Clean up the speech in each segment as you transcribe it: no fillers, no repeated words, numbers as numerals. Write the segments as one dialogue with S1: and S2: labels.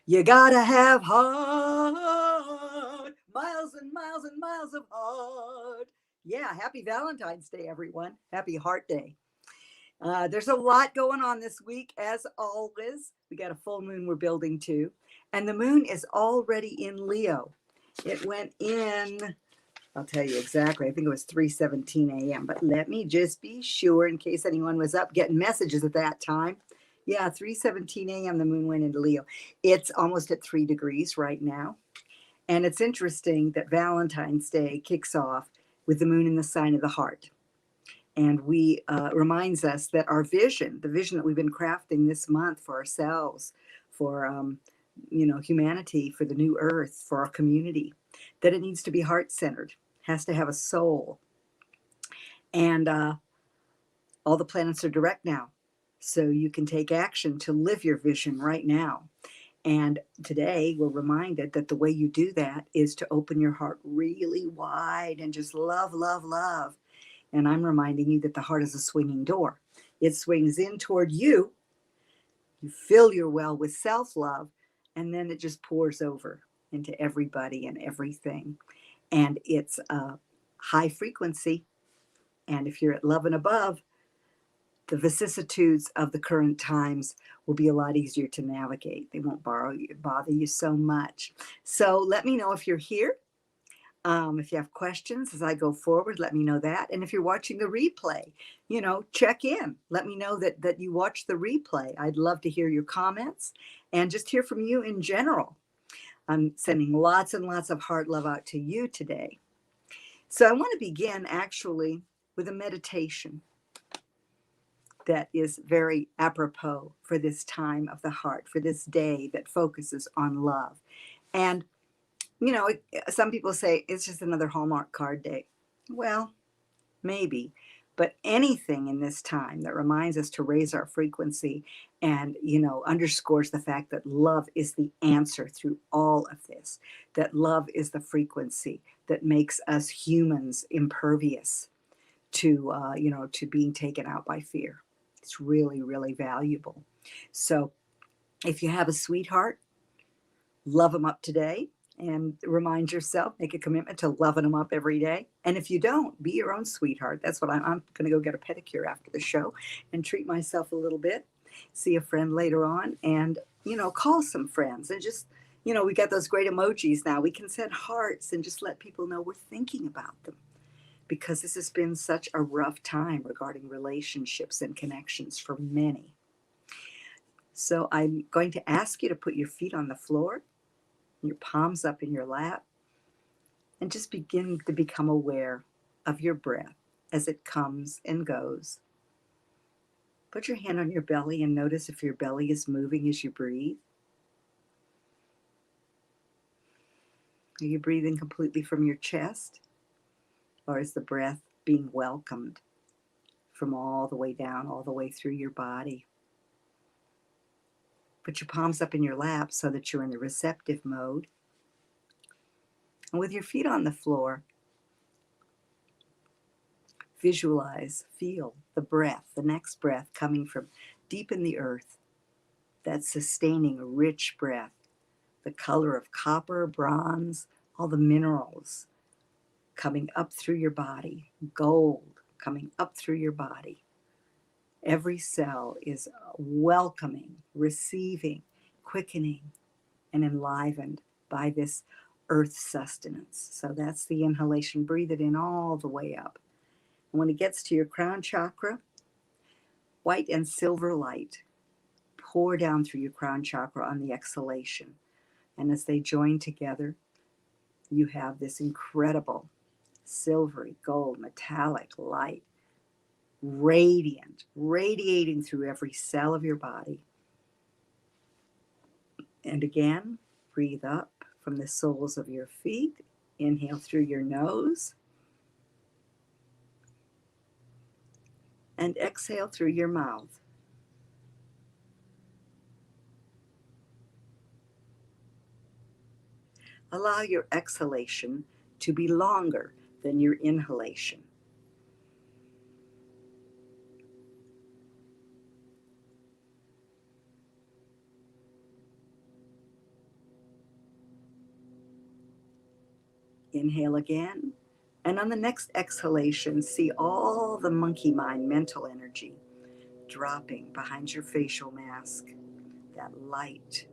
S1: You gotta have heart, miles and miles and miles of heart. Yeah, happy Valentine's Day, everyone. Happy Heart Day. There's a lot going on this week, as always. We got a full moon we're building to, and the moon is already in Leo. It went in, I'll tell you exactly, I think it was 3:17 a.m., but let me just be sure in case anyone was up getting messages at that time. Yeah, 3:17 a.m. the moon went into Leo. It's almost at 3 degrees right now. And it's interesting that Valentine's Day kicks off with the moon in the sign of the heart. And we reminds us that our vision, the vision that we've been crafting this month for ourselves, for humanity, for the new earth, for our community, that it needs to be heart centered, has to have a soul, and all the planets are direct now, so you can take action to live your vision right now. And today we're reminded that the way you do that is to open your heart really wide and just love, love, love. And I'm reminding you that the heart is a swinging door. It swings in toward you. You fill your well with self-love, and then it just pours over into everybody and everything. And it's a high frequency. And if you're at love and above, the vicissitudes of the current times will be a lot easier to navigate. They won't bother you so much. So let me know if you're here. If you have questions as I go forward, let me know that. And if you're watching the replay, check in. Let me know that you watch the replay. I'd love to hear your comments and just hear from you in general. I'm sending lots and lots of heart love out to you today. So I want to begin actually with a meditation that is very apropos for this time of the heart, for this day that focuses on love. And some people say it's just another Hallmark card day. Well, maybe, but anything in this time that reminds us to raise our frequency and, underscores the fact that love is the answer through all of this, that love is the frequency that makes us humans impervious to, to being taken out by fear. It's really, really valuable. So if you have a sweetheart, love them up today. And remind yourself, make a commitment to loving them up every day. And if you don't, be your own sweetheart. That's what I'm going to go get a pedicure after the show and treat myself a little bit. See a friend later on and, call some friends and just, we got those great emojis now. We can send hearts and just let people know we're thinking about them, because this has been such a rough time regarding relationships and connections for many. So I'm going to ask you to put your feet on the floor, your palms up in your lap, and just begin to become aware of your breath as it comes and goes. Put your hand on your belly and notice if your belly is moving as you breathe. Are you breathing completely from your chest, or is the breath being welcomed from all the way down, all the way through your body? Put your palms up in your lap so that you're in the receptive mode. And with your feet on the floor, visualize, feel the breath, the next breath coming from deep in the earth, that sustaining, rich breath, the color of copper, bronze, all the minerals coming up through your body, gold coming up through your body. Every cell is welcoming, receiving, quickening, and enlivened by this earth sustenance. So that's the inhalation. Breathe it in all the way up. And when it gets to your crown chakra, white and silver light pour down through your crown chakra on the exhalation. And as they join together, you have this incredible silvery, gold, metallic light, radiant, radiating through every cell of your body. And again, breathe up from the soles of your feet. Inhale through your nose. And exhale through your mouth. Allow your exhalation to be longer than your inhalation. Inhale again. And on the next exhalation, see all the monkey mind mental energy dropping behind your facial mask. That light,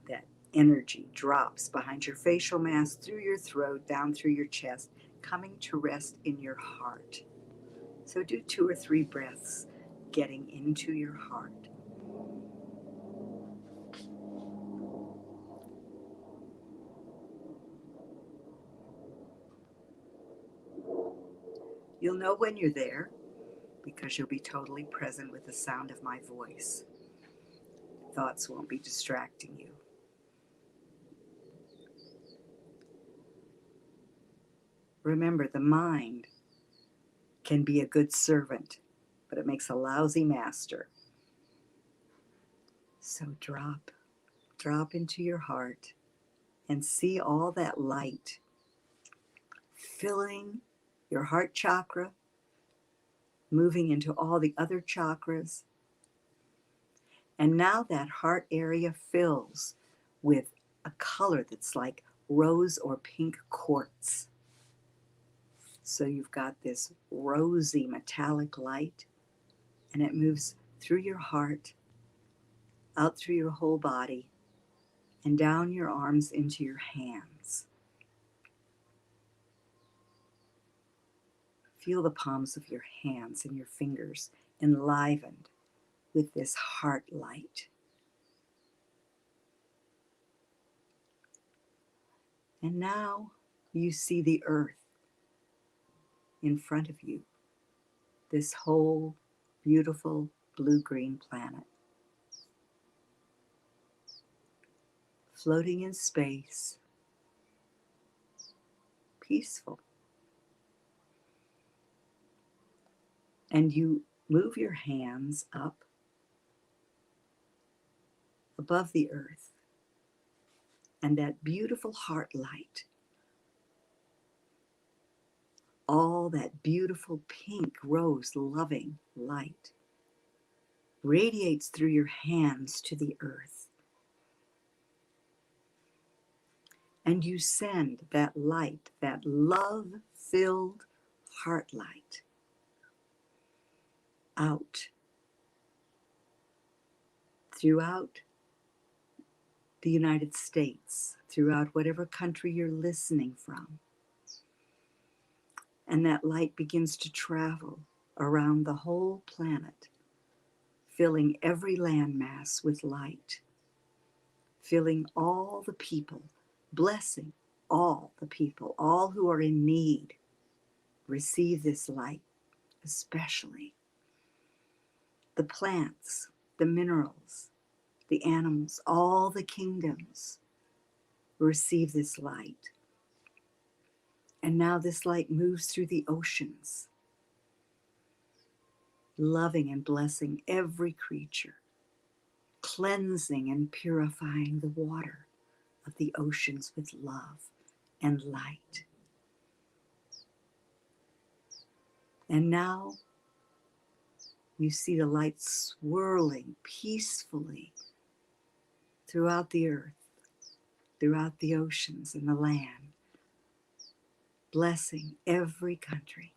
S1: that energy drops behind your facial mask, through your throat, down through your chest, coming to rest in your heart. So do 2 or 3 breaths getting into your heart. You'll know when you're there because you'll be totally present with the sound of my voice. Thoughts won't be distracting you. Remember, the mind can be a good servant, but it makes a lousy master. So drop into your heart and see all that light filling your heart chakra, moving into all the other chakras. And now that heart area fills with a color that's like rose or pink quartz. So you've got this rosy metallic light, and it moves through your heart, out through your whole body, and down your arms into your hands. Feel the palms of your hands and your fingers enlivened with this heart light. And now you see the earth in front of you, this whole beautiful blue-green planet, floating in space, peaceful. And you move your hands up above the earth, and that beautiful heart light, all that beautiful pink rose loving light, radiates through your hands to the earth. And you send that light, that love-filled heart light, out throughout the United States, throughout whatever country you're listening from. And that light begins to travel around the whole planet, filling every landmass with light, filling all the people, blessing all the people, all who are in need. Receive this light, especially the plants, the minerals, the animals, all the kingdoms. Receive this light. And now this light moves through the oceans, loving and blessing every creature, cleansing and purifying the water of the oceans with love and light. And now you see the light swirling peacefully throughout the earth, throughout the oceans and the land, blessing every country.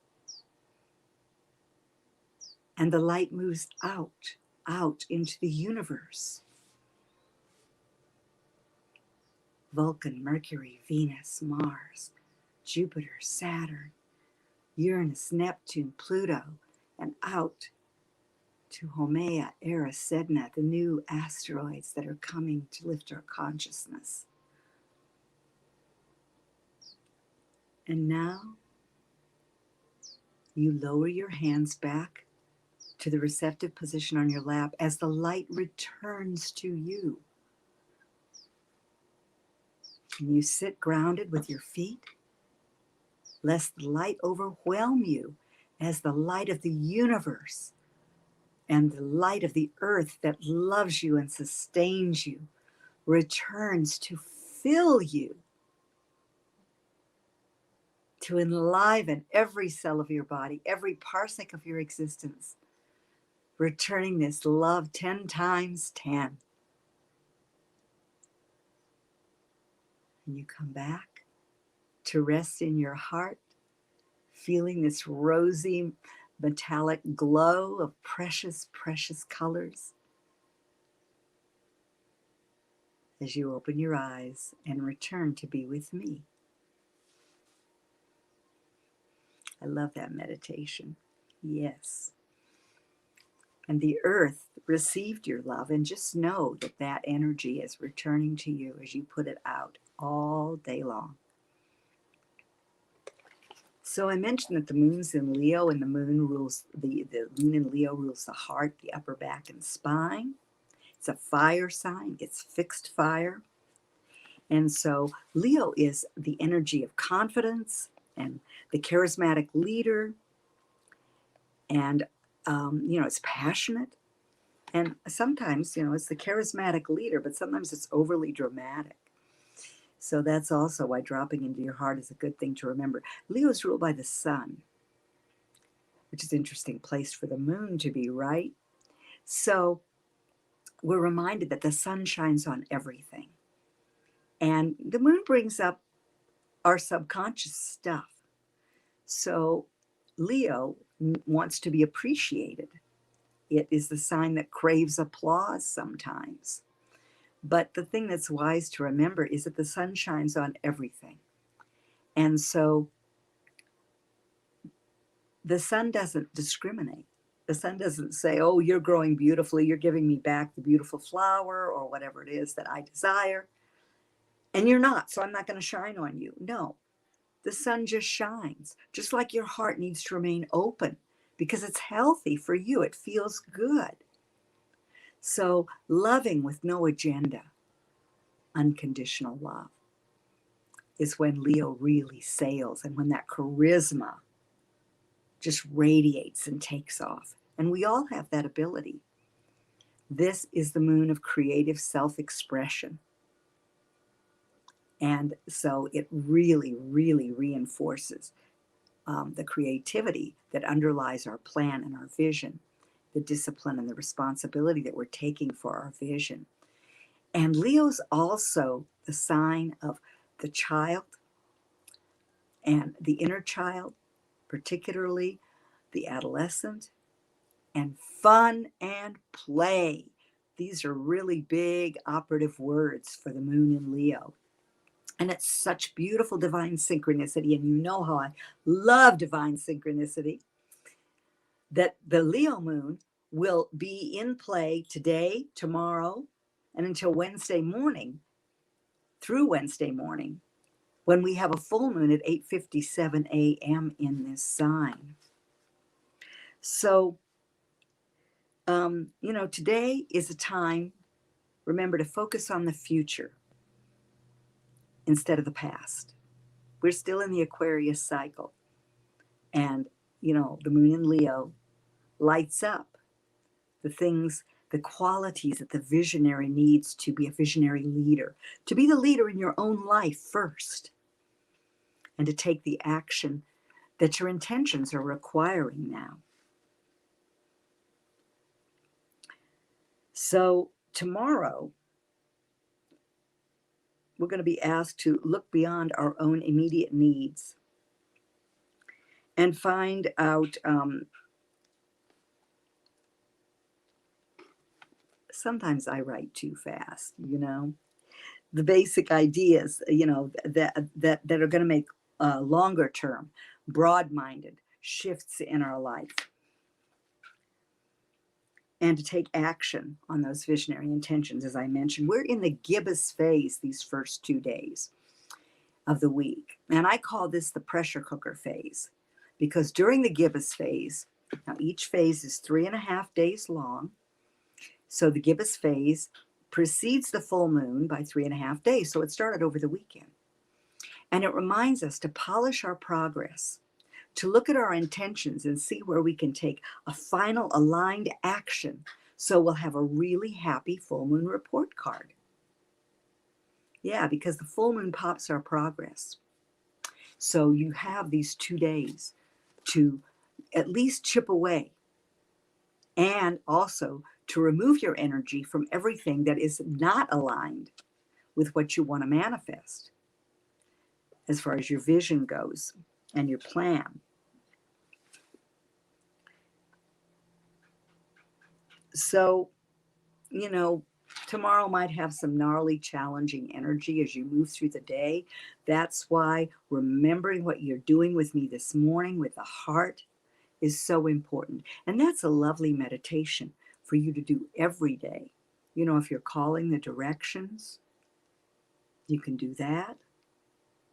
S1: And the light moves out into the universe. Vulcan, Mercury, Venus, Mars, Jupiter, Saturn, Uranus, Neptune, Pluto, and out to Haumea, Eris, Sedna, the new asteroids that are coming to lift our consciousness. And now you lower your hands back to the receptive position on your lap as the light returns to you. And you sit grounded with your feet, lest the light overwhelm you as the light of the universe and the light of the earth that loves you and sustains you returns to fill you, to enliven every cell of your body, every parsec of your existence, returning this love 10 times 10. And you come back to rest in your heart, feeling this rosy metallic glow of precious, precious colors as you open your eyes and return to be with me. I love that meditation. Yes. And the earth received your love, and just know that that energy is returning to you as you put it out all day long. So I mentioned that the moon's in Leo, and the moon rules the moon in Leo rules the heart, the upper back, and spine. It's a fire sign. It's fixed fire. And so Leo is the energy of confidence and the charismatic leader. And, it's passionate. And sometimes, it's the charismatic leader, but sometimes it's overly dramatic. So that's also why dropping into your heart is a good thing to remember. Leo is ruled by the sun, which is an interesting place for the moon to be, right? So we're reminded that the sun shines on everything. And the moon brings up our subconscious stuff. So Leo wants to be appreciated. It is the sign that craves applause sometimes. But the thing that's wise to remember is that the sun shines on everything. And so the sun doesn't discriminate. The sun doesn't say, oh, you're growing beautifully, you're giving me back the beautiful flower or whatever it is that I desire. And you're not, so I'm not going to shine on you. No, the sun just shines, just like your heart needs to remain open because it's healthy for you. It feels good. So loving with no agenda, unconditional love, is when Leo really sails and when that charisma just radiates and takes off. And we all have that ability. This is the moon of creative self-expression. And so it really, really reinforces the creativity that underlies our plan and our vision, the discipline and the responsibility that we're taking for our vision. And Leo's also the sign of the child and the inner child, particularly the adolescent, and fun and play. These are really big operative words for the moon in Leo. And it's such beautiful divine synchronicity. And you know how I love divine synchronicity, that the Leo moon will be in play today, tomorrow, and until Wednesday morning, through Wednesday morning, when we have a full moon at 8:57 a.m. in this sign. So, today is a time, remember, to focus on the future instead of the past. We're still in the Aquarius cycle. And, the moon in Leo lights up the things, the qualities that the visionary needs to be a visionary leader, to be the leader in your own life first, and to take the action that your intentions are requiring now. So tomorrow, we're going to be asked to look beyond our own immediate needs and find out, sometimes I write too fast, the basic ideas, that are going to make longer term, broad-minded shifts in our life, and to take action on those visionary intentions. As I mentioned, we're in the gibbous phase these first 2 days of the week. And I call this the pressure cooker phase, because during the gibbous phase, now each phase is 3.5 days long. So the gibbous phase precedes the full moon by 3.5 days. So it started over the weekend. And it reminds us to polish our progress, to look at our intentions and see where we can take a final aligned action. So we'll have a really happy full moon report card. Yeah, because the full moon pops our progress. So you have these 2 days to at least chip away, and also to remove your energy from everything that is not aligned with what you want to manifest. as far as your vision goes and your plan. So, tomorrow might have some gnarly, challenging energy as you move through the day. That's why remembering what you're doing with me this morning with the heart is so important. And that's a lovely meditation for you to do every day. If you're calling the directions, you can do that.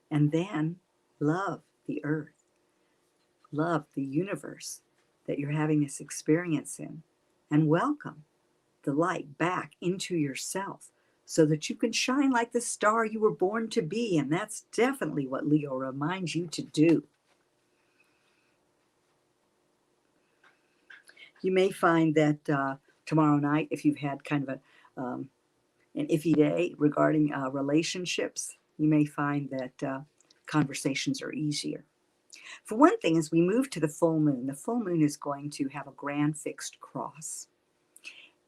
S1: And then love the earth, love the universe that you're having this experience in, and welcome the light back into yourself so that you can shine like the star you were born to be. And that's definitely what Leo reminds you to do. You may find that tomorrow night, if you've had kind of an iffy day regarding relationships, you may find that conversations are easier. For one thing, as we move to the full moon is going to have a grand fixed cross.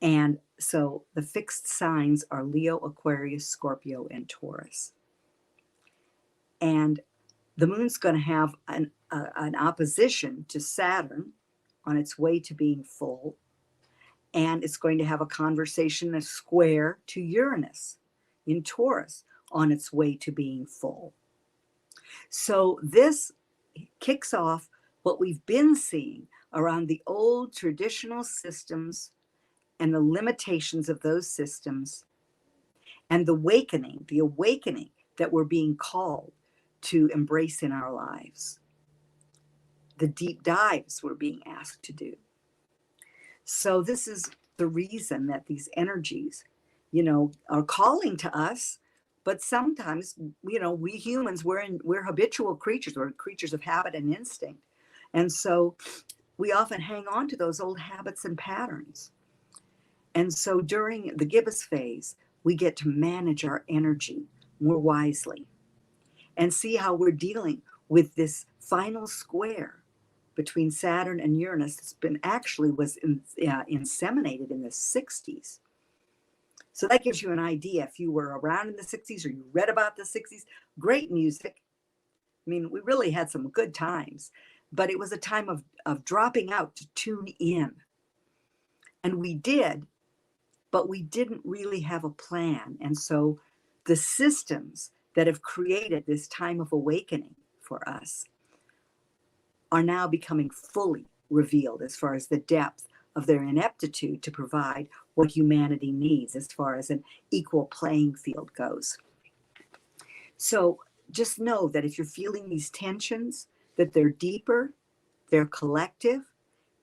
S1: And so the fixed signs are Leo, Aquarius, Scorpio, and Taurus. And the moon's going to have an opposition to Saturn on its way to being full. And it's going to have a conversation, a square to Uranus in Taurus on its way to being full. So this kicks off what we've been seeing around the old traditional systems and the limitations of those systems, and the awakening that we're being called to embrace in our lives, the deep dives we're being asked to do. So this is the reason that these energies, are calling to us. But sometimes, we humans, we're habitual creatures. We're creatures of habit and instinct. And so we often hang on to those old habits and patterns. And so during the gibbous phase, we get to manage our energy more wisely and see how we're dealing with this final square between Saturn and Uranus. That's was inseminated in the 60s. So that gives you an idea. If you were around in the 60s or you read about the 60s, great music. I mean, we really had some good times, but it was a time of dropping out to tune in. And we did, but we didn't really have a plan. And so the systems that have created this time of awakening for us are now becoming fully revealed as far as the depth of their ineptitude to provide what humanity needs as far as an equal playing field goes. So just know that if you're feeling these tensions, that they're deeper, they're collective,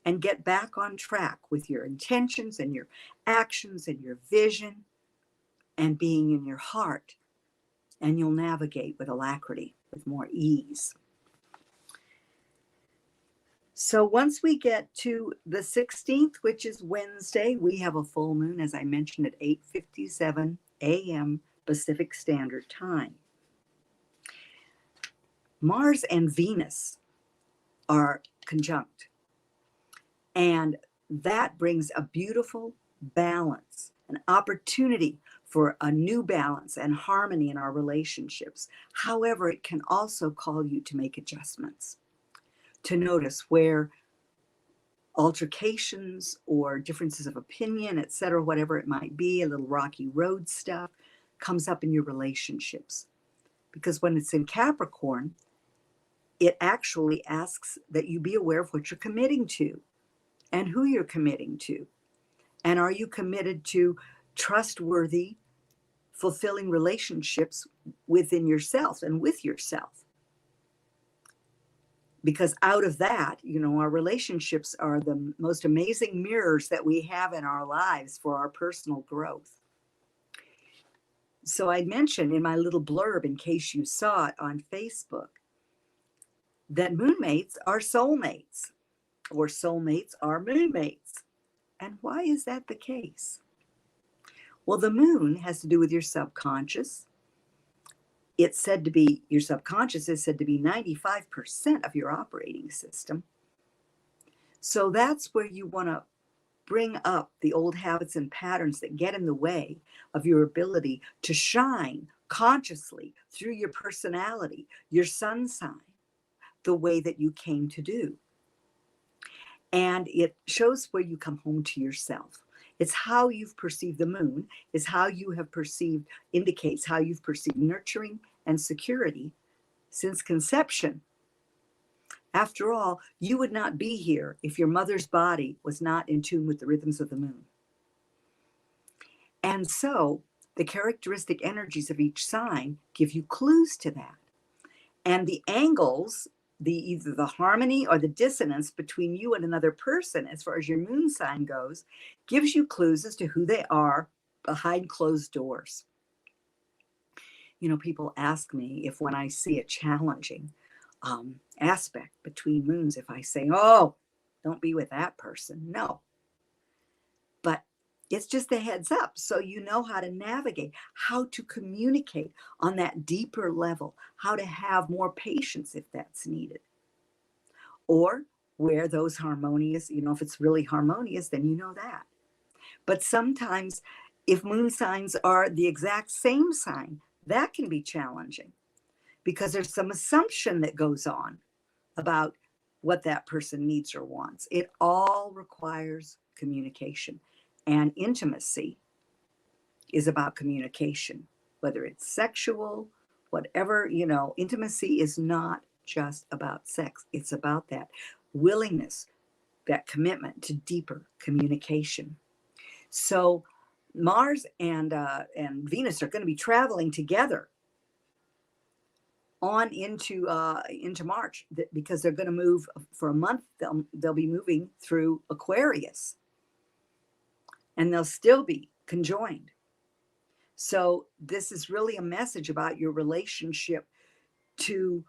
S1: and get back on track with your intentions and your actions and your vision and being in your heart, and you'll navigate with alacrity, with more ease. So once we get to the 16th, which is Wednesday, we have a full moon, as I mentioned, at 8:57 a.m. Pacific Standard Time. Mars and Venus are conjunct, and that brings a beautiful balance, an opportunity for a new balance and harmony in our relationships. However, it can also call you to make adjustments, to notice where altercations or differences of opinion, etc., whatever it might be, a little rocky road stuff, comes up in your relationships. Because when it's in Capricorn, it actually asks that you be aware of what you're committing to and who you're committing to. And are you committed to trustworthy, fulfilling relationships within yourself and with yourself? Because out of that, our relationships are the most amazing mirrors that we have in our lives for our personal growth. So I mentioned in my little blurb, in case you saw it on Facebook, that moonmates are soulmates, or soulmates are moonmates. And why is that the case? Well, the moon has to do with your subconscious. It's said to be, your subconscious is said to be 95% of your operating system. So that's where you want to bring up the old habits and patterns that get in the way of your ability to shine consciously through your personality, your sun sign, the way that you came to do. And it shows where you come home to yourself. It's how you've perceived the moon, is how you have perceived, indicates how you've perceived nurturing and security since conception. After all, you would not be here if your mother's body was not in tune with the rhythms of the moon. And so the characteristic energies of each sign give you clues to that. And the angles, either the harmony or the dissonance between you and another person, as far as your moon sign goes, gives you clues as to who they are behind closed doors. You know, people ask me if when I see a challenging aspect between moons, if I say, oh, don't be with that person. No. But it's just a heads up, so you know how to navigate, how to communicate on that deeper level, how to have more patience if that's needed. Or where those harmonious, you know, if it's really harmonious, then you know that. But sometimes if moon signs are the exact same sign, that can be challenging because there's some assumption that goes on about what that person needs or wants. It all requires communication. And intimacy is about communication, whether it's sexual, whatever, you know, intimacy is not just about sex. It's about that willingness, that commitment to deeper communication. So Mars and Venus are going to be traveling together on into March because they're going to move for a month. They'll be moving through Aquarius. And they'll still be conjoined. So this is really a message about your relationship to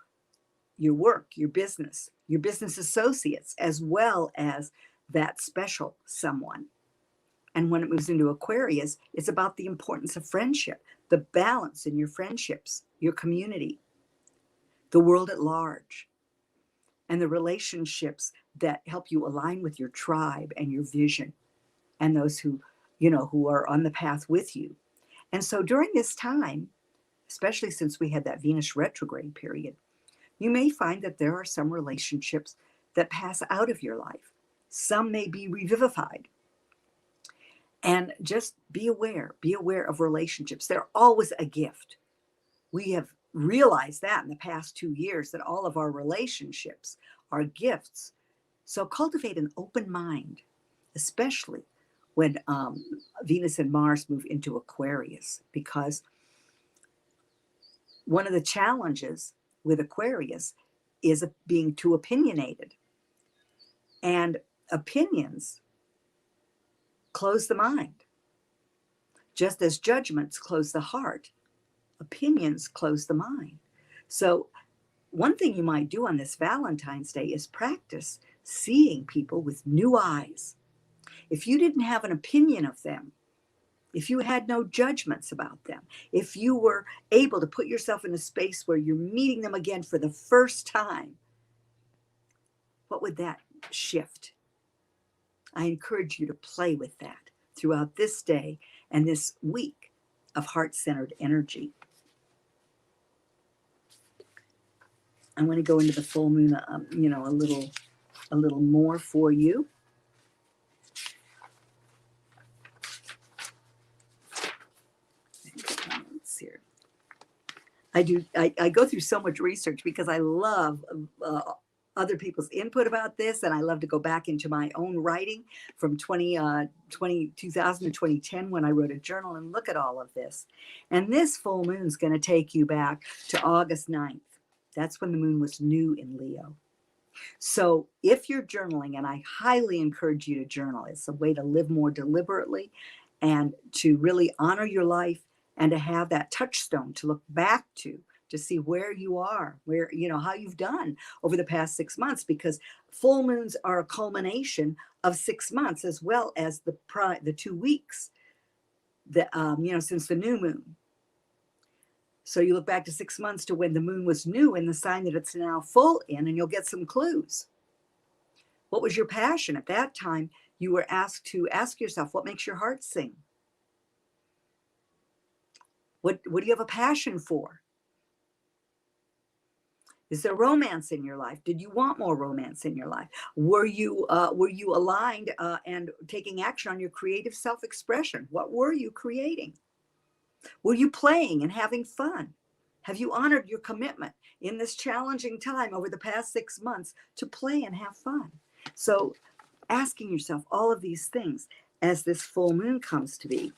S1: your work, your business associates, as well as that special someone. And when it moves into Aquarius, it's about the importance of friendship, the balance in your friendships, your community, the world at large, and the relationships that help you align with your tribe and your vision, and those who, you know, who are on the path with you. And so during this time, especially since we had that Venus retrograde period, you may find that there are some relationships that pass out of your life. Some may be revivified. And just be aware of relationships. They're always a gift. We have realized that in the past 2 years, that all of our relationships are gifts. So cultivate an open mind, especially when Venus and Mars move into Aquarius, because one of the challenges with Aquarius is being too opinionated. And opinions close the mind. Just as judgments close the heart, opinions close the mind. So one thing you might do on this Valentine's Day is practice seeing people with new eyes. If you didn't have an opinion of them, if you had no judgments about them, if you were able to put yourself in a space where you're meeting them again for the first time, what would that shift? I encourage you to play with that throughout this day and this week of heart-centered energy. I'm going to go into the full moon, you know, a little more for you. Here. I go through so much research because I love other people's input about this, and I love to go back into my own writing from 2000 to 2010 when I wrote a journal and look at all of this. And this full moon is going to take you back to August 9th. That's when the moon was new in Leo. So if you're journaling, and I highly encourage you to journal, it's a way to live more deliberately and to really honor your life, and to have that touchstone to look back to see where you are, where, you know, how you've done over the past 6 months, because full moons are a culmination of 6 months, as well as the 2 weeks that, you know, since the new moon. So you look back to 6 months to when the moon was new in the sign that it's now full in, and you'll get some clues. What was your passion at that time? You were asked to ask yourself, what makes your heart sing? What do you have a passion for? Is there romance in your life? Did you want more romance in your life? Were you aligned and taking action on your creative self-expression? What were you creating? Were you playing and having fun? Have you honored your commitment in this challenging time over the past 6 months to play and have fun? So asking yourself all of these things as this full moon comes to be.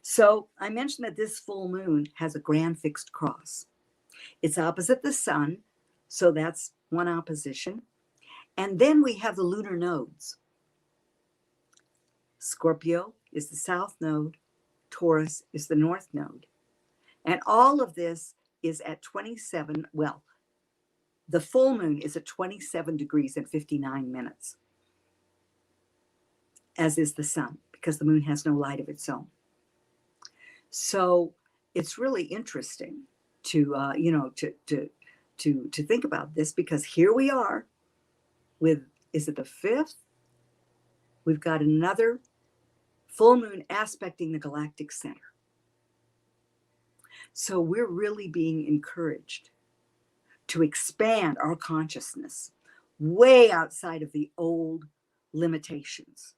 S1: So I mentioned that this full moon has a grand fixed cross. It's opposite the sun, so that's one opposition. And then we have the lunar nodes. Scorpio is the south node, Taurus is the north node. And all of this is at 27, well, the full moon is at 27 degrees and 59 minutes, as is the sun, because the moon has no light of its own. So it's really interesting to think about this, because here we are with, is it the 5th? We've got another full moon aspecting the galactic center. So we're really being encouraged to expand our consciousness way outside of the old limitations,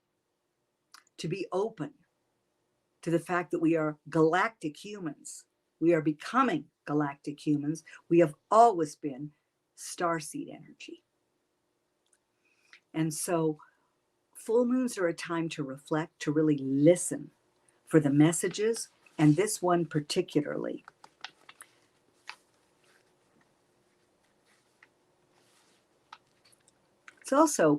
S1: to be open to the fact that we are galactic humans. We are becoming galactic humans. We have always been starseed energy. And so full moons are a time to reflect, to really listen for the messages, and this one particularly. It also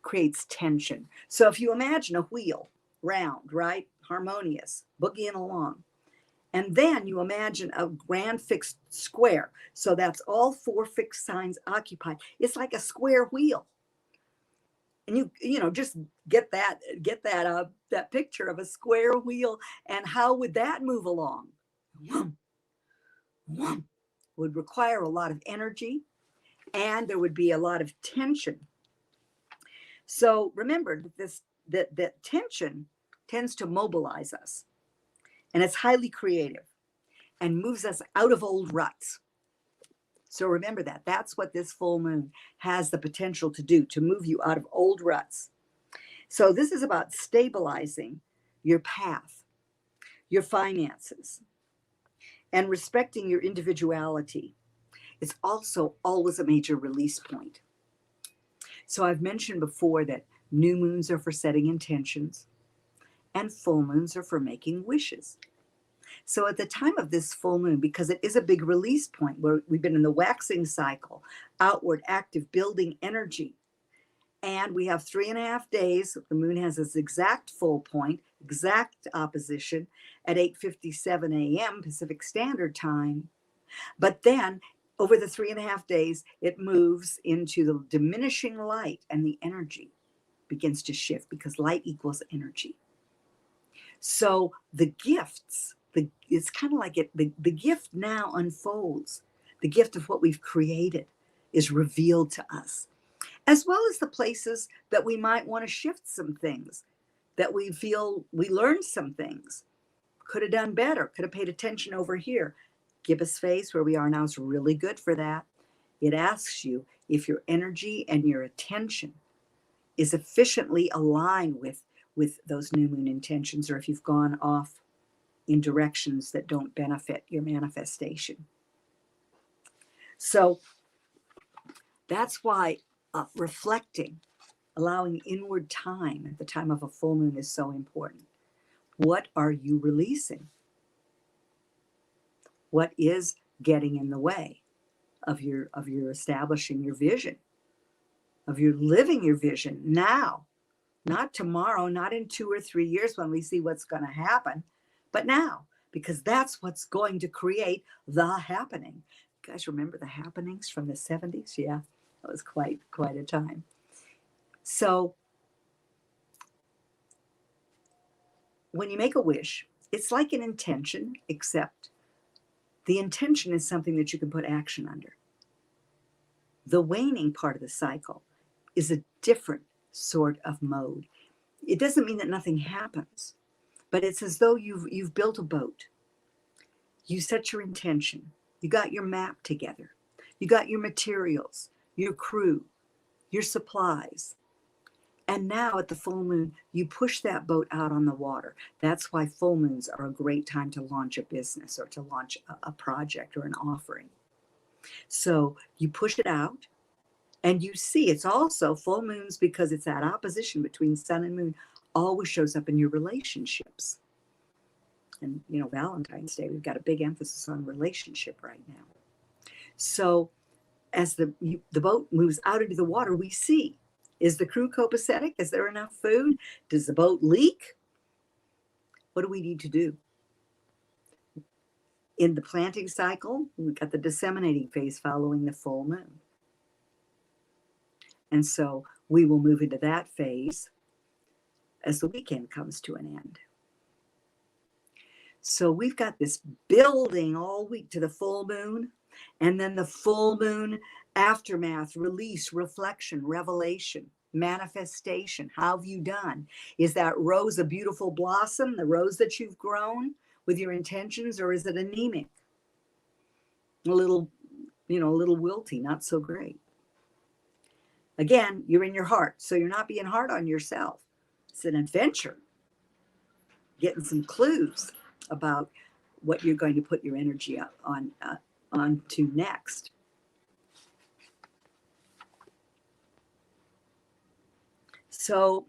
S1: creates tension. So if you imagine a wheel, round, right? Harmonious, boogieing along. And then you imagine a grand fixed square. So that's all 4 fixed signs occupied. It's like a square wheel. And you just get that picture of a square wheel, and how would that move along? Would require a lot of energy, and there would be a lot of tension. So remember that tension tends to mobilize us, and it's highly creative and moves us out of old ruts. So remember that. That's what this full moon has the potential to do, to move you out of old ruts. So this is about stabilizing your path, your finances, and respecting your individuality. It's also always a major release point. So I've mentioned before that new moons are for setting intentions, and full moons are for making wishes. So at the time of this full moon, because it is a big release point where we've been in the waxing cycle, outward, active, building energy, and we have 3.5 days. The moon has its exact full point, exact opposition at 8:57 a.m. Pacific Standard Time. But then over the 3.5 days, it moves into the diminishing light, and the energy begins to shift, because light equals energy. So the gifts, it's kind of like the gift now unfolds. The gift of what we've created is revealed to us, as well as the places that we might want to shift some things, that we feel we learned some things, could have done better, could have paid attention over here. Gibbous phase, where we are now, is really good for that. It asks you if your energy and your attention is efficiently aligned with those new moon intentions, or if you've gone off in directions that don't benefit your manifestation. So that's why reflecting, allowing inward time at the time of a full moon is so important. What are you releasing? What is getting in the way of your establishing your vision, of your living your vision now? Not tomorrow, not in 2 or 3 years when we see what's going to happen, but now, because that's what's going to create the happening. You guys remember the happenings from the 70s? Yeah, that was quite a time. So when you make a wish, it's like an intention, except the intention is something that you can put action under. The waning part of the cycle is a different sort of mode. it doesn't mean that nothing happens, but it's as though you've built a boat. You set your intention. You got your map together. You got your materials, your crew, your supplies. And now at the full moon, you push that boat out on the water. That's why full moons are a great time to launch a business or to launch a project or an offering. So you push it out, and you see it's also full moons, because it's that opposition between sun and moon always shows up in your relationships. And, you know, Valentine's Day, we've got a big emphasis on relationship right now. So as the boat moves out into the water, we see, is the crew copacetic? Is there enough food? Does the boat leak? What do we need to do? In the planting cycle, we've got the disseminating phase following the full moon. And so we will move into that phase as the weekend comes to an end. So we've got this building all week to the full moon, and then the full moon aftermath, release, reflection, revelation, manifestation. How have you done? Is that rose a beautiful blossom, the rose that you've grown with your intentions, or is it anemic? A little wilty, not so great. Again, you're in your heart, so you're not being hard on yourself. It's an adventure, getting some clues about what you're going to put your energy on to next. So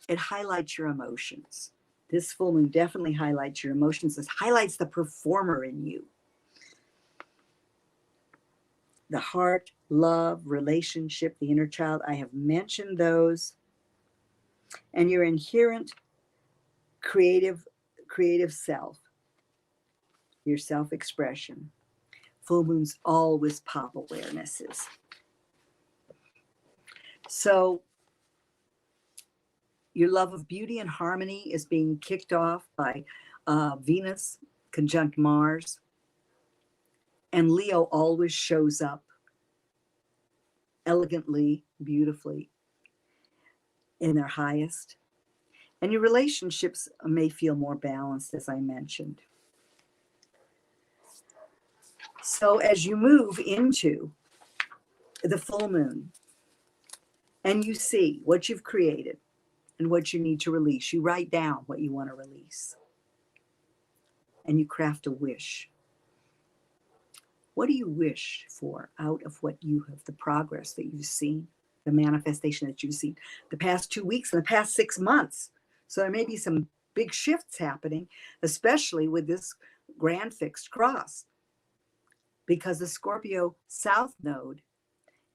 S1: it highlights your emotions. This full moon definitely highlights your emotions. This highlights the performer in you. The heart, love, relationship, the inner child. I have mentioned those. And your inherent creative self, your self-expression. Full moons always pop awarenesses. So your love of beauty and harmony is being kicked off by Venus conjunct Mars. And Leo always shows up elegantly, beautifully in their highest. And your relationships may feel more balanced, as I mentioned. So as you move into the full moon and you see what you've created and what you need to release, you write down what you want to release and you craft a wish. What do you wish for out of what you have, the progress that you've seen, the manifestation that you've seen the past 2 weeks and the past 6 months? So there may be some big shifts happening, especially with this grand fixed cross, because the Scorpio South Node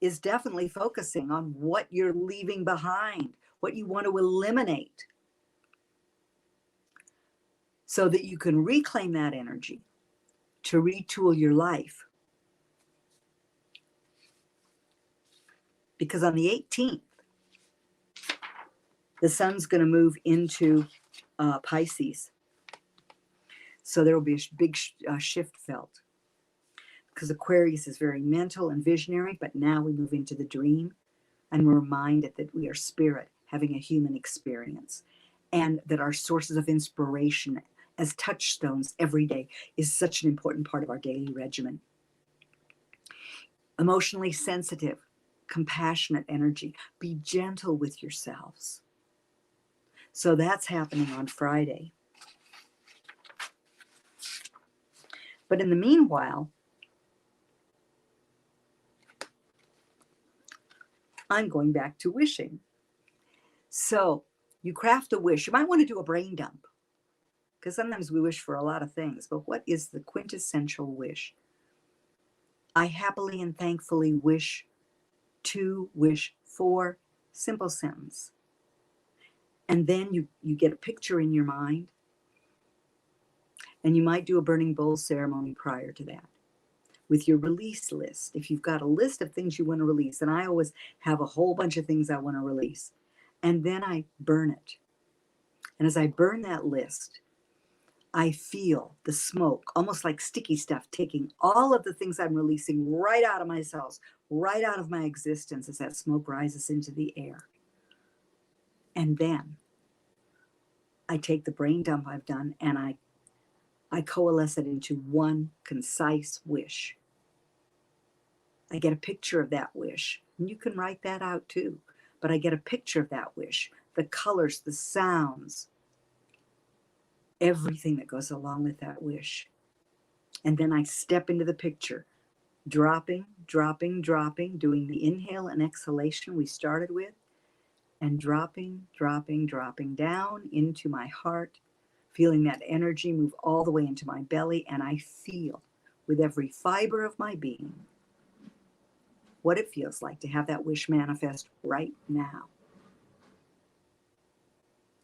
S1: is definitely focusing on what you're leaving behind, what you want to eliminate, so that you can reclaim that energy to retool your life. Because on the 18th, the sun's going to move into Pisces. So there will be a big shift felt. Because Aquarius is very mental and visionary, but now we move into the dream and we're reminded that we are spirit having a human experience, and that our sources of inspiration as touchstones every day is such an important part of our daily regimen. Emotionally sensitive, compassionate energy. Be gentle with yourselves. So that's happening on Friday. But in the meanwhile, I'm going back to wishing. So you craft a wish. You might want to do a brain dump, because sometimes we wish for a lot of things, but what is the quintessential wish? I happily and thankfully wish for, simple sentence. And then you get a picture in your mind, and you might do a burning bowl ceremony prior to that with your release list. If you've got a list of things you want to release, and I always have a whole bunch of things I want to release, and then I burn it. And as I burn that list, I feel the smoke, almost like sticky stuff, taking all of the things I'm releasing right out of my cells, right out of my existence, as that smoke rises into the air. And then I take the brain dump I've done and I coalesce it into one concise wish. I get a picture of that wish. And you can write that out too. But I get a picture of that wish, the colors, the sounds, everything that goes along with that wish. And then I step into the picture, dropping, dropping, dropping, doing the inhale and exhalation we started with, and dropping, dropping, dropping down into my heart, feeling that energy move all the way into my belly. And I feel with every fiber of my being what it feels like to have that wish manifest right now.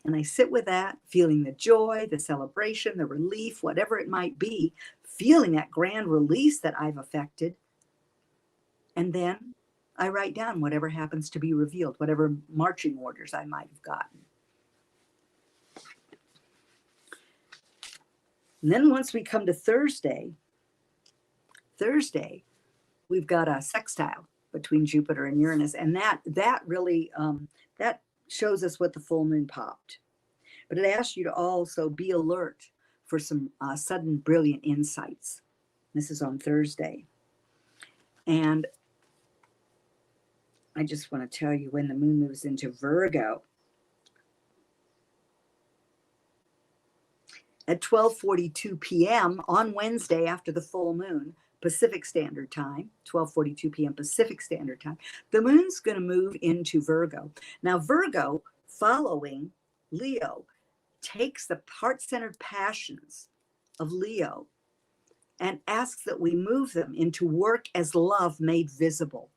S1: And I sit with that, feeling the joy, the celebration, the relief, whatever it might be, feeling that grand release that I've affected. And then I write down whatever happens to be revealed, whatever marching orders I might have gotten. And then once we come to Thursday, we've got a sextile between Jupiter and Uranus. And that really, that shows us what the full moon popped. But it asks you to also be alert for some sudden brilliant insights. This is on Thursday. And I just want to tell you when the moon moves into Virgo. At 12:42 p.m. on Wednesday after the full moon, Pacific Standard Time, 12:42 p.m. Pacific Standard Time, the moon's going to move into Virgo. Now, Virgo, following Leo, takes the heart-centered passions of Leo and asks that we move them into work as love made visible.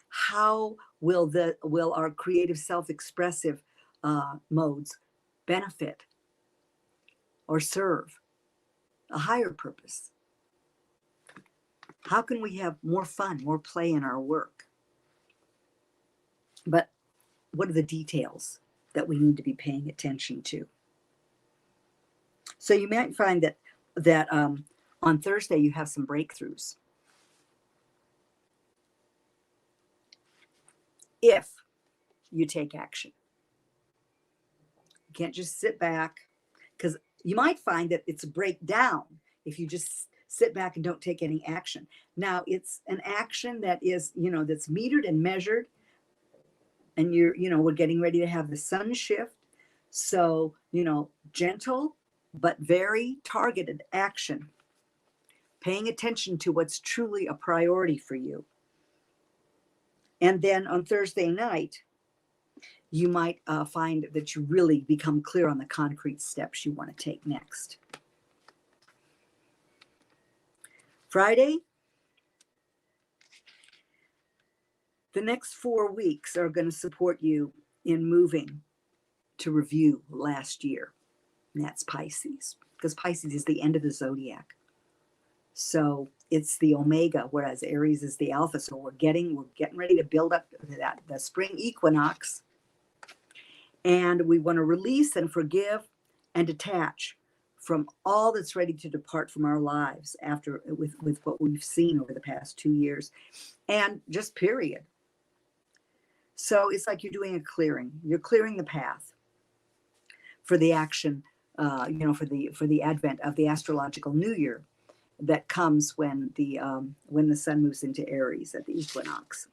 S1: How will our creative self-expressive modes benefit or serve a higher purpose? How can we have more fun, more play in our work? But what are the details that we need to be paying attention to? So you might find that on Thursday you have some breakthroughs. If you take action. You can't just sit back, because you might find that it's a breakdown if you just sit back and don't take any action. Now, it's an action that is, that's metered and measured. And we're getting ready to have the sun shift. So, gentle, but very targeted action. Paying attention to what's truly a priority for you. And then on Thursday night, you might find that you really become clear on the concrete steps you want to take next. Friday, the next 4 weeks are going to support you in moving to review last year. And that's Pisces, because Pisces is the end of the zodiac. So it's the omega, whereas Aries is the alpha. So we're getting ready to build up to that, the spring equinox. And we want to release and forgive and detach from all that's ready to depart from our lives after with what we've seen over the past 2 years, and just period. So it's like you're doing a clearing. You're clearing the path for the action, for the advent of the astrological new year that comes when the sun moves into Aries at the equinox.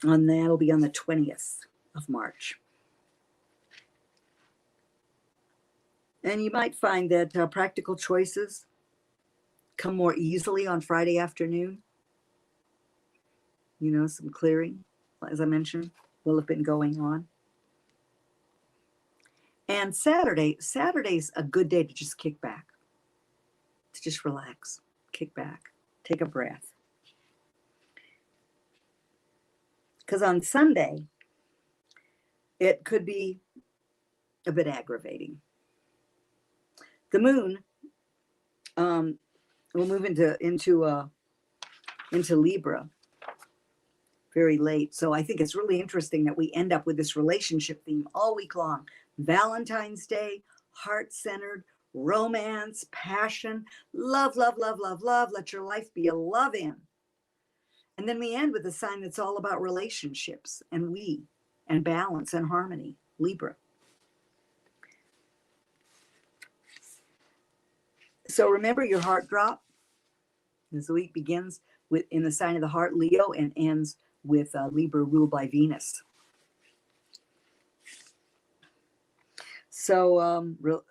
S1: And that'll be on the 20th of March. And you might find that practical choices come more easily on Friday afternoon. Some clearing, as I mentioned, will have been going on. And Saturday's a good day to just kick back, to just relax, kick back, take a breath. Because on Sunday, it could be a bit aggravating. The moon will move into Libra very late. So I think it's really interesting that we end up with this relationship theme all week long. Valentine's Day, heart-centered, romance, passion, love, love, love, love, love. Let your life be a love-in. And then we end with a sign that's all about relationships and we. and balance and harmony, Libra. So remember your heart drop. As the week begins with in the sign of the heart, Leo, and ends with Libra ruled by Venus. So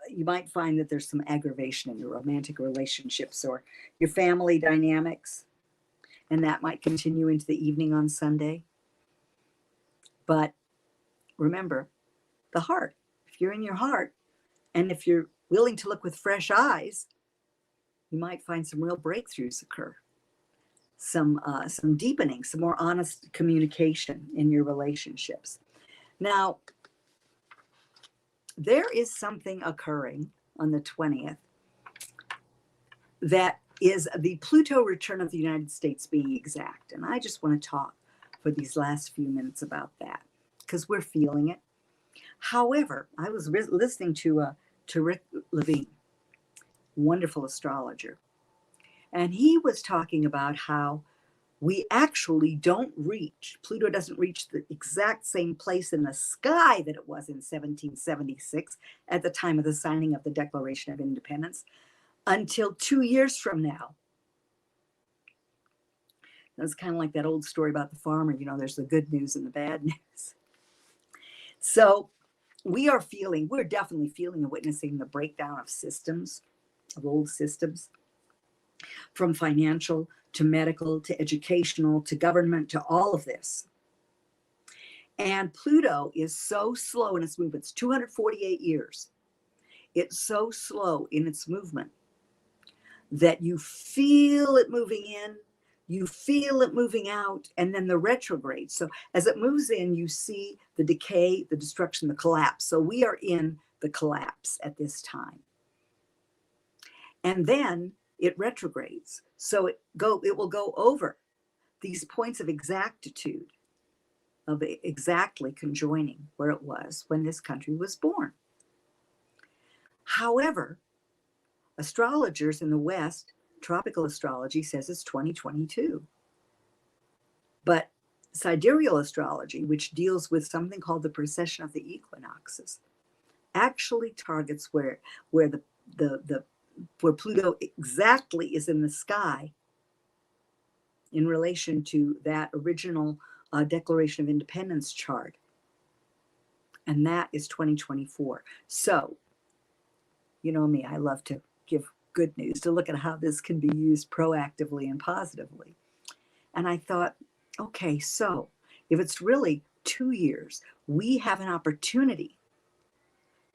S1: you might find that there's some aggravation in your romantic relationships or your family dynamics, and that might continue into the evening on Sunday. But remember, the heart. If you're in your heart, and if you're willing to look with fresh eyes, you might find some real breakthroughs occur. Some deepening, some more honest communication in your relationships. Now, there is something occurring on the 20th that is the Pluto return of the United States, being exact. And I just want to talk for these last few minutes about that because we're feeling it. However, I was listening to Rick Levine, wonderful astrologer, and he was talking about how we actually don't reach, Pluto doesn't reach the exact same place in the sky that it was in 1776 at the time of the signing of the Declaration of Independence until 2 years from now. That's kind of like that old story about the farmer, you know, there's the good news and the bad news. So we're definitely feeling and witnessing the breakdown of systems, of old systems, from financial to medical to educational to government to all of this. And Pluto is so slow in its movement. It's 248 years. It's so slow in its movement that you feel it moving in, you feel it moving out, and then the retrograde. So as it moves in, you see the decay, the destruction, the collapse. So we are in the collapse at this time. And then it retrogrades. So it will go over these points of exactitude, of exactly conjoining where it was when this country was born. However, astrologers in the West, tropical astrology says it's 2022. But sidereal astrology, which deals with something called the precession of the equinoxes, actually targets where Pluto exactly is in the sky in relation to that original Declaration of Independence chart. And that is 2024. So, you know me, I love to give good news, to look at how this can be used proactively and positively. And I thought, okay, so if it's really 2 years, we have an opportunity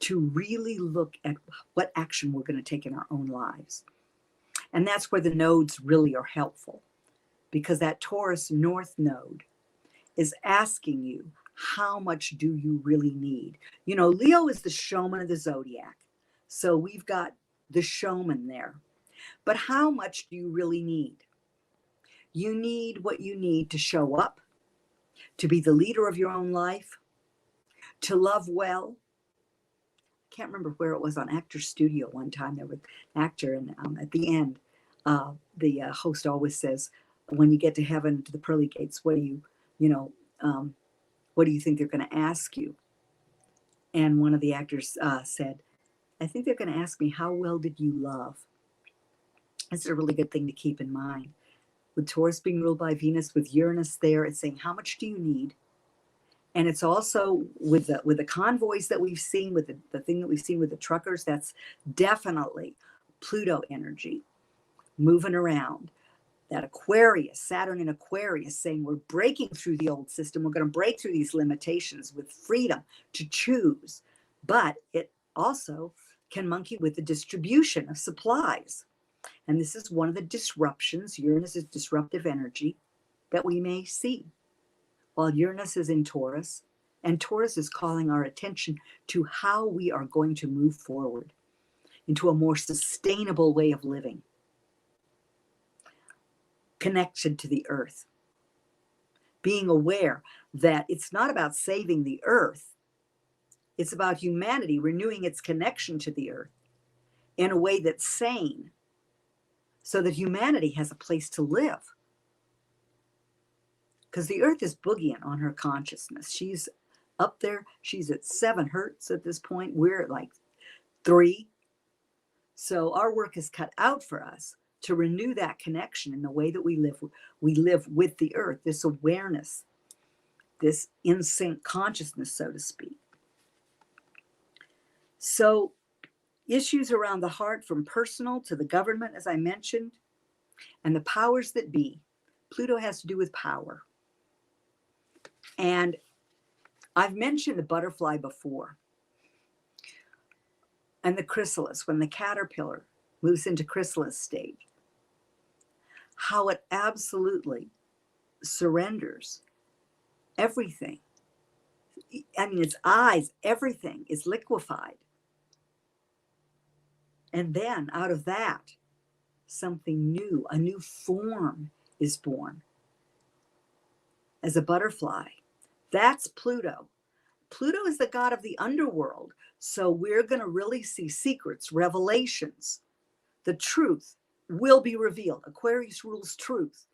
S1: to really look at what action we're going to take in our own lives. And that's where the nodes really are helpful, because that Taurus North node is asking you, how much do you really need? You know, Leo is the showman of the zodiac. So we've got the showman there. But how much do you really need? You need what you need to show up, to be the leader of your own life, to love well. I can't remember where it was, on Actors Studio one time. There was an actor, and at the end, the host always says, when you get to heaven, to the pearly gates, what do you think they're going to ask you? And one of the actors said, I think they're going to ask me, how well did you love? That's a really good thing to keep in mind. With Taurus being ruled by Venus, with Uranus there, it's saying, how much do you need? And it's also with the convoys that we've seen, with the thing that we've seen with the truckers, that's definitely Pluto energy moving around. That Aquarius, Saturn in Aquarius, saying we're breaking through the old system. We're going to break through these limitations with freedom to choose. But it also can monkey with the distribution of supplies. And this is one of the disruptions. Uranus is disruptive energy that we may see. While Uranus is in Taurus, and Taurus is calling our attention to how we are going to move forward into a more sustainable way of living, connected to the earth, being aware that it's not about saving the earth, it's about humanity renewing its connection to the earth in a way that's sane, so that humanity has a place to live. Because the earth is boogieing on her consciousness. She's up there. She's at 7 hertz at this point. We're at like 3. So our work is cut out for us to renew that connection in the way that we live. We live with the earth, this awareness, this in sync consciousness, so to speak. So issues around the heart, from personal to the government, as I mentioned, and the powers that be. Pluto has to do with power. And I've mentioned the butterfly before, and the chrysalis, when the caterpillar moves into chrysalis stage, how it absolutely surrenders everything. I mean, its eyes, everything is liquefied. And then out of that, something new, a new form is born as a butterfly. That's Pluto. Pluto is the god of the underworld. So we're going to really see secrets, revelations. The truth will be revealed. Aquarius rules truth.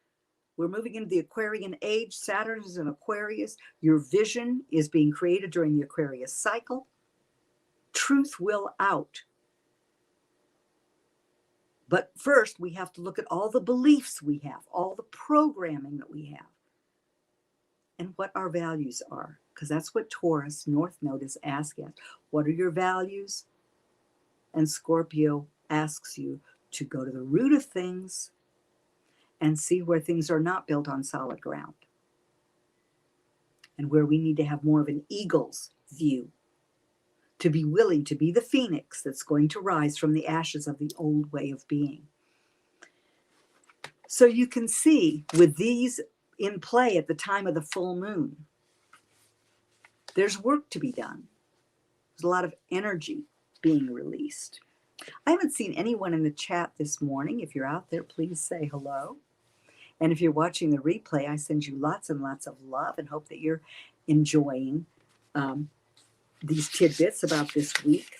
S1: We're moving into the Aquarian age. Saturn is in Aquarius. Your vision is being created during the Aquarius cycle. Truth will out. But first, we have to look at all the beliefs we have, all the programming that we have, and what our values are. Because that's what Taurus, North Node, is asking us. What are your values? And Scorpio asks you to go to the root of things and see where things are not built on solid ground, and where we need to have more of an eagle's view, to be willing to be the phoenix that's going to rise from the ashes of the old way of being. So you can see with these in play at the time of the full moon, there's work to be done. There's a lot of energy being released. I haven't seen anyone in the chat this morning. If you're out there, please say hello. And if you're watching the replay, I send you lots and lots of love and hope that you're enjoying these tidbits about this week,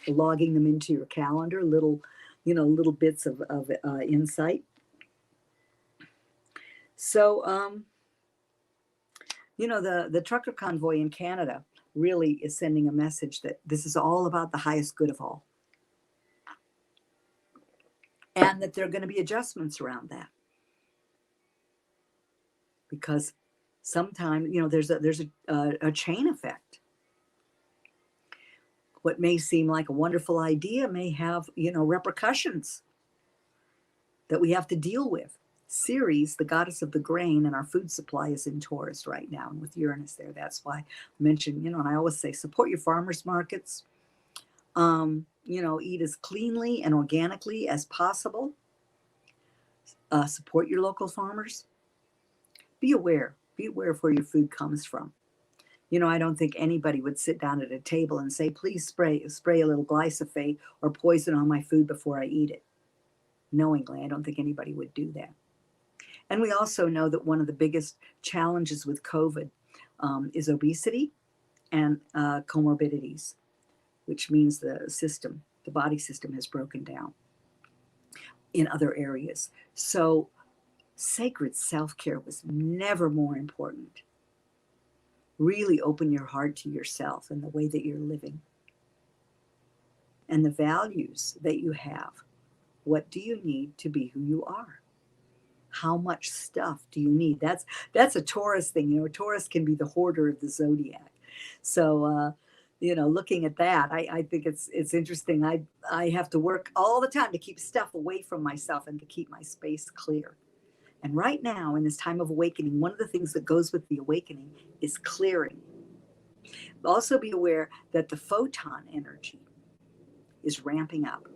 S1: logging them into your calendar, little bits of insight. So, the trucker convoy in Canada really is sending a message that this is all about the highest good of all. And that there are going to be adjustments around that. Because sometimes, there's a chain effect. What may seem like a wonderful idea may have, repercussions that we have to deal with. Ceres, the goddess of the grain, and our food supply is in Taurus right now, and with Uranus there. That's why I mentioned, and I always say, support your farmers markets. Eat as cleanly and organically as possible. Support your local farmers. Be aware of where your food comes from. I don't think anybody would sit down at a table and say, please spray a little glyphosate or poison on my food before I eat it. Knowingly, I don't think anybody would do that. And we also know that one of the biggest challenges with COVID is obesity and comorbidities, which means the body system has broken down in other areas. So sacred self-care was never more important. Really open your heart to yourself and the way that you're living and the values that you have. What do you need to be who you are? How much stuff do you need? That's a Taurus thing. Taurus can be the hoarder of the zodiac. So, looking at that, I think it's interesting. I have to work all the time to keep stuff away from myself and to keep my space clear. And right now, in this time of awakening, one of the things that goes with the awakening is clearing. Also be aware that the photon energy is ramping up.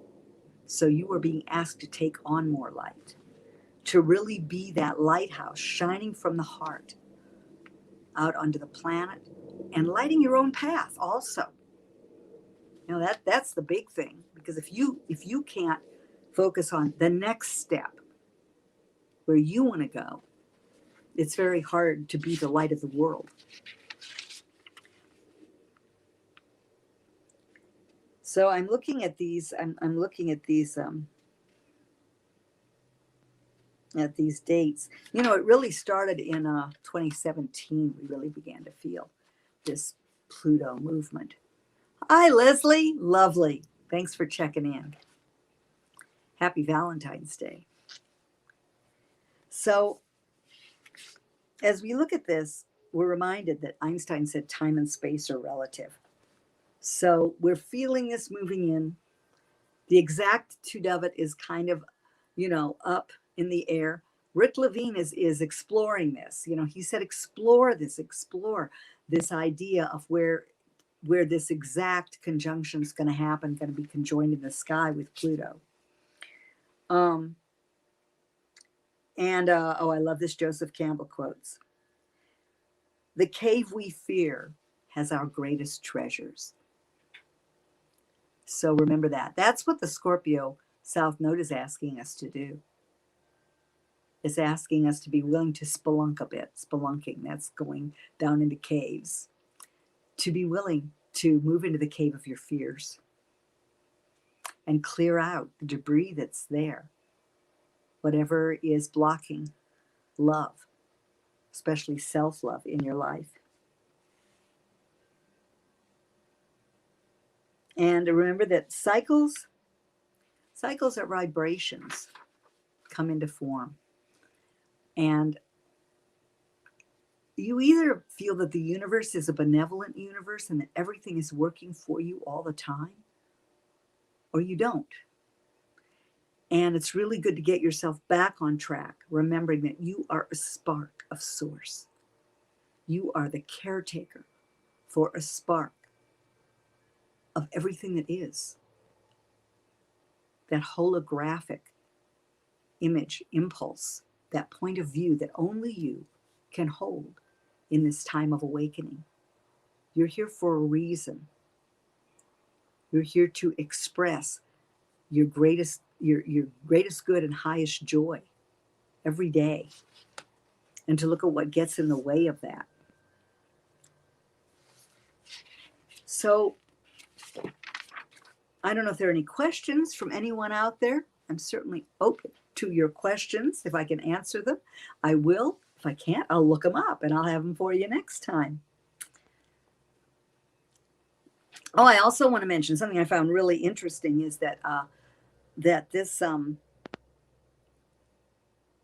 S1: So you are being asked to take on more light, to really be that lighthouse shining from the heart out onto the planet and lighting your own path also. That's the big thing, because if you can't focus on the next step where you want to go, it's very hard to be the light of the world. So I'm looking at these. I'm looking at these dates. It really started in 2017. We really began to feel this Pluto movement. Hi, Leslie. Lovely. Thanks for checking in. Happy Valentine's Day. So, as we look at this, we're reminded that Einstein said time and space are relative. So, we're feeling this moving in. The exactitude of it is kind of, up in the air. Rick Levine is exploring this. He said, explore this idea of where this exact conjunction is going to happen, going to be conjoined in the sky with Pluto. I love this Joseph Campbell quotes. The cave we fear has our greatest treasures. So remember that. That's what the Scorpio South Node is asking us to do. It's asking us to be willing to spelunk a bit. Spelunking, that's going down into caves. To be willing to move into the cave of your fears and clear out the debris that's there. Whatever is blocking love, especially self-love in your life. And remember that cycles are vibrations come into form. And you either feel that the universe is a benevolent universe and that everything is working for you all the time, or you don't. And it's really good to get yourself back on track, remembering that you are a spark of source. You are the caretaker for a spark of everything that is. That holographic image, impulse, that point of view that only you can hold in this time of awakening. You're here for a reason. You're here to express your greatest good and highest joy every day, and to look at what gets in the way of that. So I don't know if there are any questions from anyone out there. I'm certainly open to your questions. If I can answer them, I will. If I can't, I'll look them up and I'll have them for you next time. Oh, I also want to mention something I found really interesting is that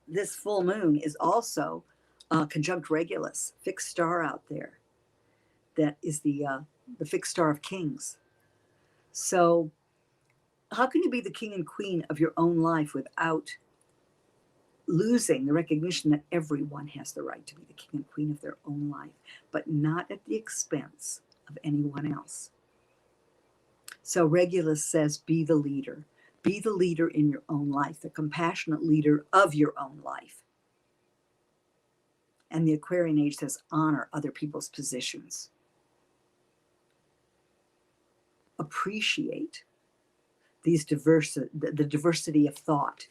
S1: this full moon is also conjunct Regulus, fixed star out there. That is the fixed star of kings. So how can you be the king and queen of your own life without losing the recognition that everyone has the right to be the king and queen of their own life, but not at the expense of anyone else? So Regulus says, be the leader. Be the leader in your own life, the compassionate leader of your own life. And the Aquarian age says, honor other people's positions. Appreciate the diversity of thought,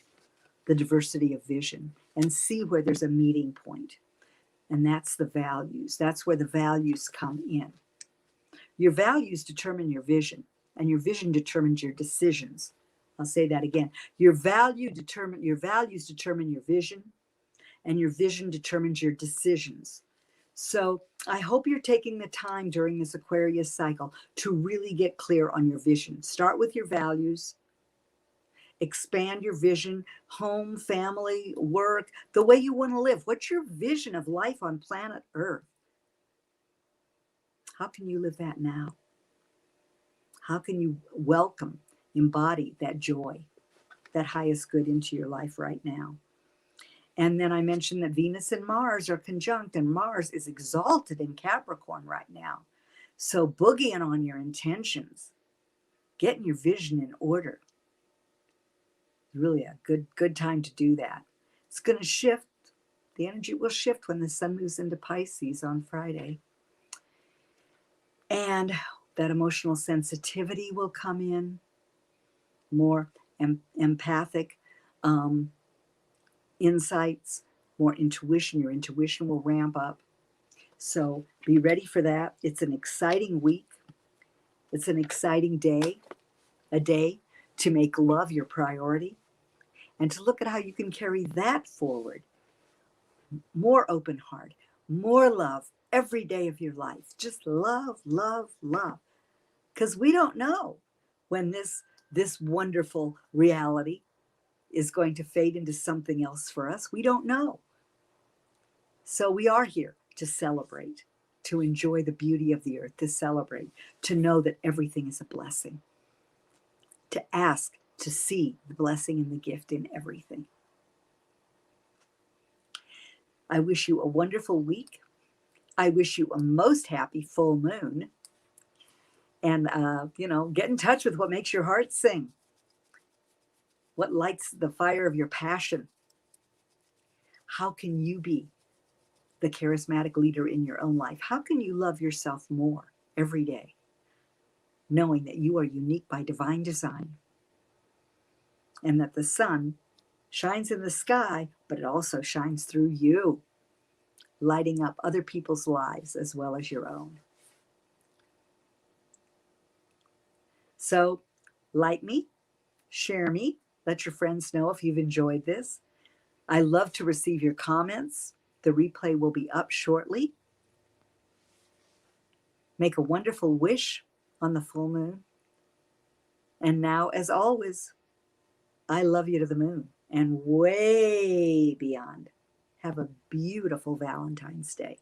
S1: the diversity of vision, and see where there's a meeting point. And that's the values. That's where the values come in. Your values determine your vision, and your vision determines your decisions. I'll say that again. Your values determine your vision, and your vision determines your decisions. So I hope you're taking the time during this Aquarius cycle to really get clear on your vision. Start with your values. Expand your vision, home, family, work, the way you want to live. What's your vision of life on planet Earth? How can you live that now? How can you embody that joy, that highest good into your life right now? And then I mentioned that Venus and Mars are conjunct, and Mars is exalted in Capricorn right now. So boogieing on your intentions, getting your vision in order. Really a good time to do that. It's going to shift. The energy will shift when the sun moves into Pisces on Friday. And that emotional sensitivity will come in, more empathic insights, more intuition. Your intuition will ramp up. So be ready for that. It's an exciting week. It's an exciting day, a day to make love your priority and to look at how you can carry that forward. More open heart, more love every day of your life. Just love, love, love. Because we don't know when this wonderful reality is going to fade into something else for us. We don't know. So we are here to celebrate, to enjoy the beauty of the earth, to celebrate, to know that everything is a blessing, to ask, to see the blessing and the gift in everything. I wish you a wonderful week. I wish you a most happy full moon. And, get in touch with what makes your heart sing, what lights the fire of your passion. How can you be the charismatic leader in your own life? How can you love yourself more every day, knowing that you are unique by divine design and that the sun shines in the sky, but it also shines through you, lighting up other people's lives as well as your own. So like me, share me, let your friends know if you've enjoyed this. I love to receive your comments. The replay will be up shortly. Make a wonderful wish on the full moon. And now, as always, I love you to the moon and way beyond. Have a beautiful Valentine's Day.